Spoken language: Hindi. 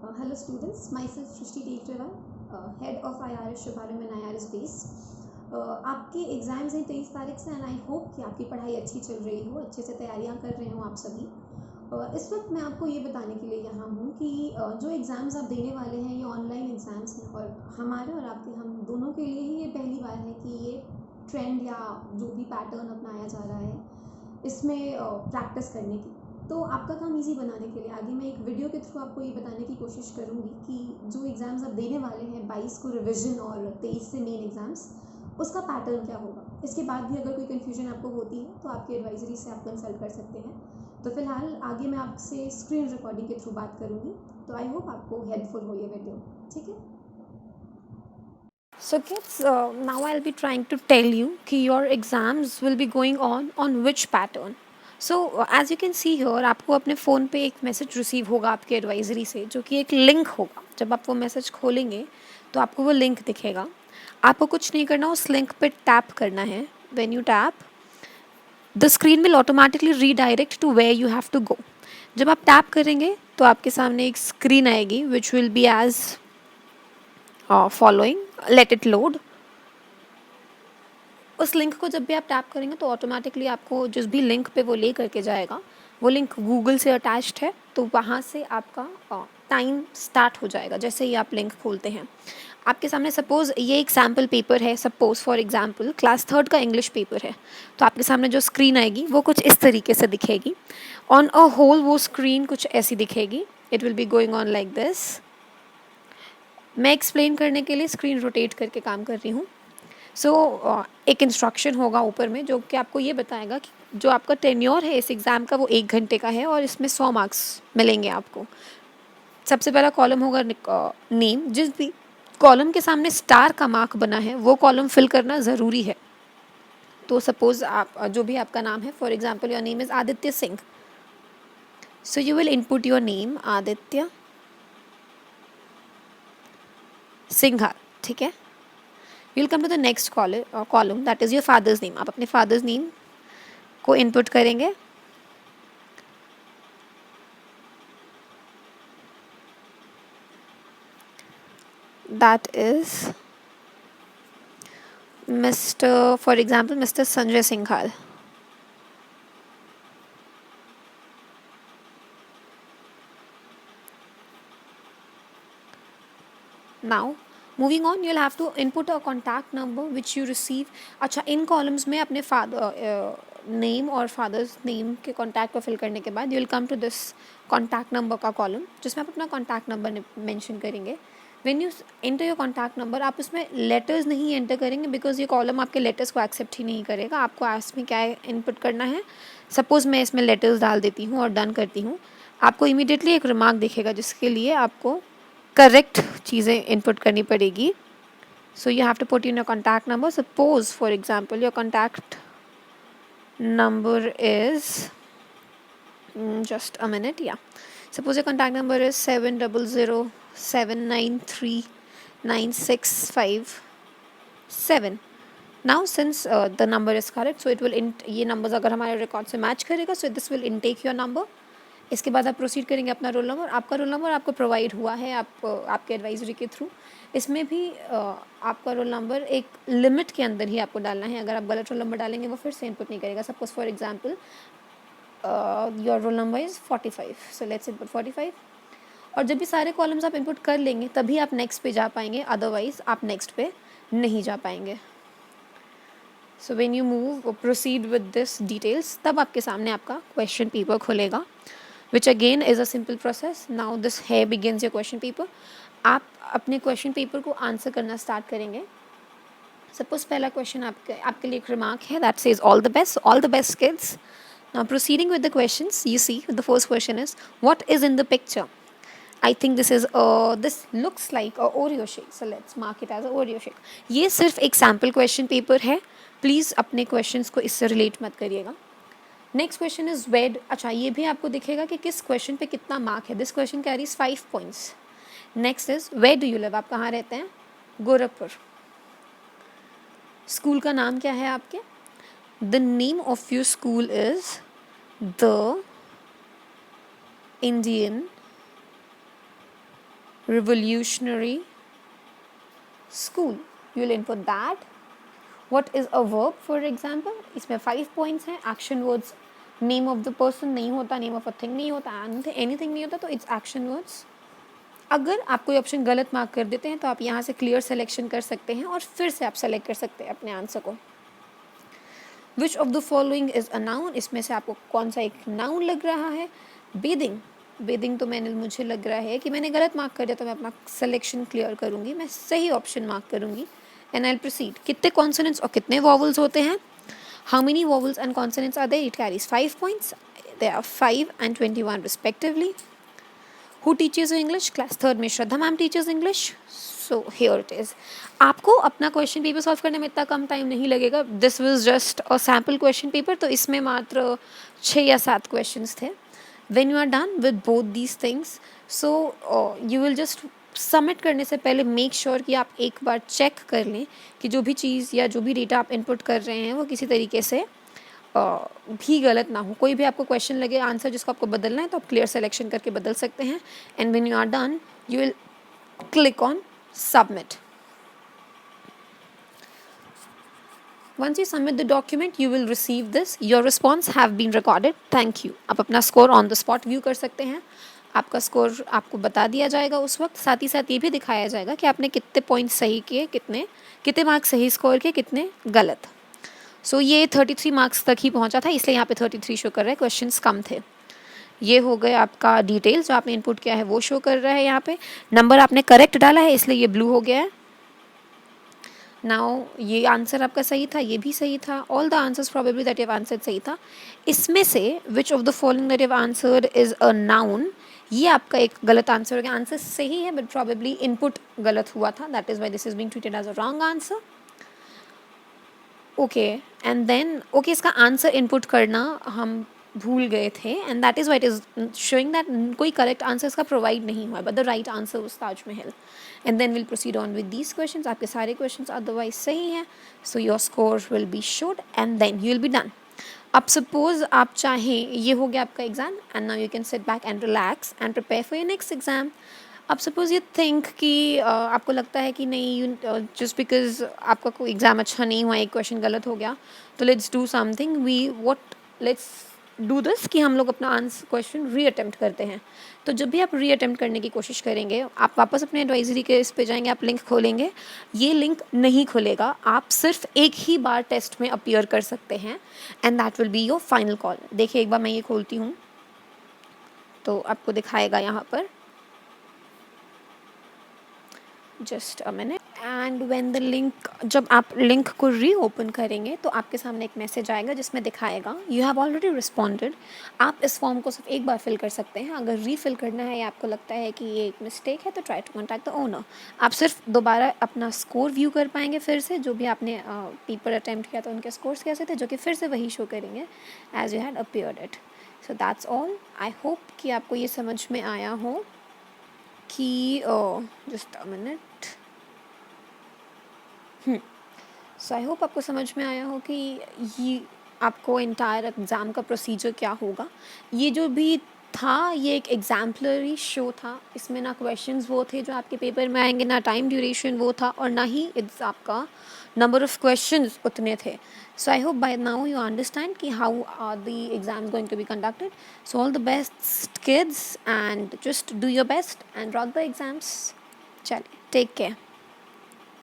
Hello students, myself Shrishti Tekrewa, head of IRS Shubharam and IRS base. आपके एग्ज़ाम्स हैं 23 तारीख से एंड आई होप कि आपकी पढ़ाई अच्छी चल रही हो, अच्छे से तैयारियां कर रहे हो आप सभी। इस वक्त मैं आपको ये बताने के लिए यहाँ हूँ कि जो एग्ज़ाम्स आप देने वाले हैं ये ऑनलाइन एग्ज़ाम्स हैं और हमारे और आपके हम दोनों के लिए ही ये पहली बार है कि ये ट्रेंड या जो भी पैटर्न अपनाया जा रहा है इसमें प्रैक्टिस करने की। तो आपका काम इजी बनाने के लिए आगे मैं एक वीडियो के थ्रू आपको ये बताने की कोशिश करूँगी कि जो एग्ज़ाम्स आप देने वाले हैं 22 को रिवीजन और 23 से मेन एग्ज़ाम्स, उसका पैटर्न क्या होगा। इसके बाद भी अगर कोई कन्फ्यूजन आपको होती है तो आपके एडवाइजरी से आप कंसल्ट कर सकते हैं। तो फिलहाल आगे मैं आपसे स्क्रीन रिकॉर्डिंग के थ्रू बात करूँगी, तो आई होप आपको हेल्पफुल हो ये वीडियो। ठीक है। So kids, now I'll be trying to tell you कि your exams will be going on which pattern. So as you can see here, आपको अपने फ़ोन पे एक मैसेज रिसीव होगा आपके एडवाइजरी से, जो कि एक लिंक होगा। जब आप वो मैसेज खोलेंगे तो आपको वो लिंक दिखेगा। आपको कुछ नहीं करना, उस लिंक पे टैप करना है। When you tap, the screen will automatically redirect to where you have to go. जब आप टैप करेंगे तो आपके सामने एक स्क्रीन आएगी which will be as following. Let it load. उस लिंक को जब भी आप टैप करेंगे तो ऑटोमेटिकली आपको जिस भी लिंक पे वो ले करके जाएगा, वो लिंक गूगल से अटैच्ड है, तो वहाँ से आपका टाइम स्टार्ट हो जाएगा जैसे ही आप लिंक खोलते हैं। आपके सामने सपोज़ ये एक सैम्पल पेपर है, suppose for example class 3rd का इंग्लिश पेपर है, तो आपके सामने जो स्क्रीन आएगी वो कुछ इस तरीके से दिखेगी। ऑन अ होल वो स्क्रीन कुछ ऐसी दिखेगी। It will be going on like this. मैं एक्सप्लेन करने के लिए स्क्रीन रोटेट करके काम कर रही हूँ। एक इंस्ट्रक्शन होगा ऊपर में जो कि आपको ये बताएगा कि जो आपका टेन्योर है इस एग्ज़ाम का वो 1 घंटे का है और इसमें 100 मार्क्स मिलेंगे आपको। सबसे पहला कॉलम होगा नेम। जिस भी कॉलम के सामने स्टार का मार्क बना है वो कॉलम फिल करना ज़रूरी है। तो सपोज़ आप जो भी आपका नाम है, for example your name is Aditya Singh, so you will input your name Aditya Singha. ठीक है। You will come to the next column that is your father's name. आप अपने फादर्स नेम को इनपुट करेंगे। That is Mr. For example, Mr. Sanjay Singhal. Now, moving on, you'll have to input a contact number which you receive. अच्छा, इन कॉलम्स में अपने फादर नेम और फादर्स नेम के कॉन्टैक्ट को फिल करने के बाद you will come to this contact number का कॉलम, जिसमें आप अपना कॉन्टैक्ट नंबर मेंशन करेंगे। When you enter your contact number, आप उसमें लेटर्स नहीं एंटर करेंगे बिकॉज ये कॉलम आपके लेटर्स को एक्सेप्ट ही नहीं करेगा। आपको इसमें क्या इनपुट करना है। सपोज़ मैं इसमें लेटर्स डाल देती हूँ और डन करती हूँ, आपको इमीडिएटली एक रिमार्क दिखेगा जिसके लिए आपको करेक्ट चीज़ें इनपुट करनी पड़ेगी। So you have to put in your contact number. Suppose for example your contact number is just a minute, yeah, suppose your contact number is 700793965 now since the number is correct, so it will ये numbers अगर हमारे रिकॉर्ड से मैच करेगा, so this will intake your number। इसके बाद आप प्रोसीड करेंगे अपना रोल नंबर। आपका रोल नंबर आपको प्रोवाइड हुआ है आपके एडवाइजरी के थ्रू। इसमें भी आपका रोल नंबर एक लिमिट के अंदर ही आपको डालना है। अगर आप गलत रोल नंबर डालेंगे वो फिर से इनपुट नहीं करेगा। Suppose for example your roll number is 45, so let's input 45। और जब भी सारे कॉलम्स आप इनपुट कर लेंगे तभी आप नेक्स्ट पे जा पाएंगे, अदरवाइज आप नेक्स्ट पे नहीं जा पाएंगे। So when you move proceed with this details, तब आपके सामने आपका क्वेश्चन पेपर खुलेगा, which again is a simple process. Now this here begins your question paper. आप अपने क्वेश्चन पेपर को आंसर करना स्टार्ट करेंगे। सपोज पहला क्वेश्चन आपके लिए एक रिमार्क है that says all the best kids. Now proceeding with the questions, you see the first question is what is in the picture. I think this looks like a Oreo shake, so let's mark it as a Oreo shake. ये सिर्फ एक सैम्पल क्वेश्चन पेपर है, प्लीज़ अपने क्वेश्चंस को इससे रिलेट मत करिएगा। नेक्स्ट क्वेश्चन इज वेड। अच्छा, ये भी आपको दिखेगा कि किस क्वेश्चन पे कितना मार्क है। This question carries 5 points. Next is where do you live, आप कहाँ रहते हैं। गोरखपुर। स्कूल का नाम क्या है आपके। The name of your school is the Indian revolutionary school. You will input that. What is a verb, for example? इसमें 5 points हैं. Action words, name of the person नहीं होता, name of a thing नहीं होता, anything नहीं होता, तो it's action words. अगर आप कोई ऑप्शन गलत मार्क कर देते हैं तो आप यहाँ से क्लियर सिलेक्शन कर सकते हैं और फिर से आप सेलेक्ट कर सकते हैं अपने आंसर को. Which of the following is a noun, इसमें से आपको कौन सा एक नाउन लग रहा है. बेदिंग, बेदिंग तो मुझे लग रहा है कि मैंने गलत मार्क कर दिया, तो मैं अपना सिलेक्शन क्लियर करूँगी, मैं सही ऑप्शन मार्क करूँगी एंड आई विल प्रोसीड. कितने कॉन्सोनेंट्स और कितने वॉवल्स होते हैं? How many vowels and consonants are there? It carries 5 points. There are 5 and 21 respectively. Who teaches English? Class 3rd में श्रद्धा ma'am teaches English. So here it is. आपको अपना क्वेश्चन पेपर सॉल्व करने में इतना कम टाइम नहीं लगेगा. This was just a sample question paper, तो इसमें मात्र 6 या 7 क्वेश्चंस थे. When you are done with both these things, so you will just submit करने से पहले मेक श्योर कि आप एक बार चेक कर लें कि जो भी चीज़ या जो भी डेटा आप इनपुट कर रहे हैं वो किसी तरीके से भी गलत ना हो. कोई भी आपको क्वेश्चन लगे आंसर जिसको आपको बदलना है तो आप क्लियर सिलेक्शन करके बदल सकते हैं. And when you are done you will click on submit. Once you submit the document, you will receive this. Your response have been recorded. Thank you. आप अपना score on the spot view कर सकते हैं. आपका स्कोर आपको बता दिया जाएगा उस वक्त. साथ ही साथ ये भी दिखाया जाएगा कि आपने कितने पॉइंट्स सही किए, कितने मार्क्स सही स्कोर किए, कितने गलत. सो ये 33 मार्क्स तक ही पहुंचा था, इसलिए यहाँ पे 33 शो कर रहा है. क्वेश्चंस कम थे. ये हो गए आपका डिटेल्स जो आपने इनपुट किया है वो शो कर रहा है. यहाँ पे नंबर आपने करेक्ट डाला है इसलिए ये ब्लू हो गया है. नाउ ये आंसर आपका सही था, ये भी सही था. All the answers probably that you have answered सही था. इसमें से which of the following that you have answered is a noun, ये आपका एक गलत आंसर हो गया. आंसर सही है बट प्रोबेबली इनपुट गलत हुआ था. That is why this is being treated as a wrong answer. Okay and then okay इसका आंसर इनपुट करना हम भूल गए थे and that is why it is showing that कोई करेक्ट आंसर इसका प्रोवाइड नहीं हुआ, but the right answer was Taj Mahal. And then will proceed on with these questions. आपके सारे क्वेश्चंस अदरवाइज सही हैं, so your score will be showed and then you will be done. अब सपोज आप चाहें, ये हो गया आपका exam and now you can sit back and relax and prepare for your next exam. अब सपोज यू थिंक कि आपको लगता है कि नहीं, जस्ट बिकॉज आपका कोई एग्ज़ाम अच्छा नहीं हुआ, एक क्वेश्चन गलत हो गया, तो let's do something. Let's do this कि हम लोग अपना आंसर क्वेश्चन रीअटेम्प्ट करते हैं. तो जब भी आप रीअटेम्प्ट करने की कोशिश करेंगे, आप वापस अपने एडवाइजरी के इस पे जाएंगे, आप लिंक खोलेंगे, ये लिंक नहीं खुलेगा. आप सिर्फ एक ही बार टेस्ट में अपीयर कर सकते हैं and that will be your final call. देखिए एक बार मैं ये खोलती हूँ तो आपको दिखाएगा यहाँ पर. Just a minute. And when the link, जब आप लिंक को रीओपन करेंगे तो आपके सामने एक मैसेज आएगा जिसमें दिखाएगा यू हैव ऑलरेडी रिस्पॉन्डेड. आप इस फॉर्म को सिर्फ एक बार फिल कर सकते हैं. अगर रीफिल करना है या आपको लगता है कि ये एक मिस्टेक है तो try to contact the owner. आप सिर्फ दोबारा अपना स्कोर व्यू कर पाएंगे फिर से. जो भी आपने पेपर अटैम्प्ट किया था उनके स्कोर्स कैसे थे, जो कि फिर से वही शो करेंगे as you had appeared it. So that's all. I hope कि आपको ये समझ में आया हो कि just a minute. So I hope आपको समझ में आया हो कि ये आपको इंटायर एग्ज़ाम का प्रोसीजर क्या होगा. ये जो भी था ये एक एग्जाम्पलरी शो था. इसमें ना क्वेश्चंस वो थे जो आपके पेपर में आएंगे, ना टाइम ड्यूरेशन वो था, और ना ही इट्स आपका नंबर ऑफ क्वेश्चंस उतने थे. So I hope by now you understand कि how are the exams going to be conducted. So all the best kids and just do your best and rock the exams. चलिए, टेक केयर.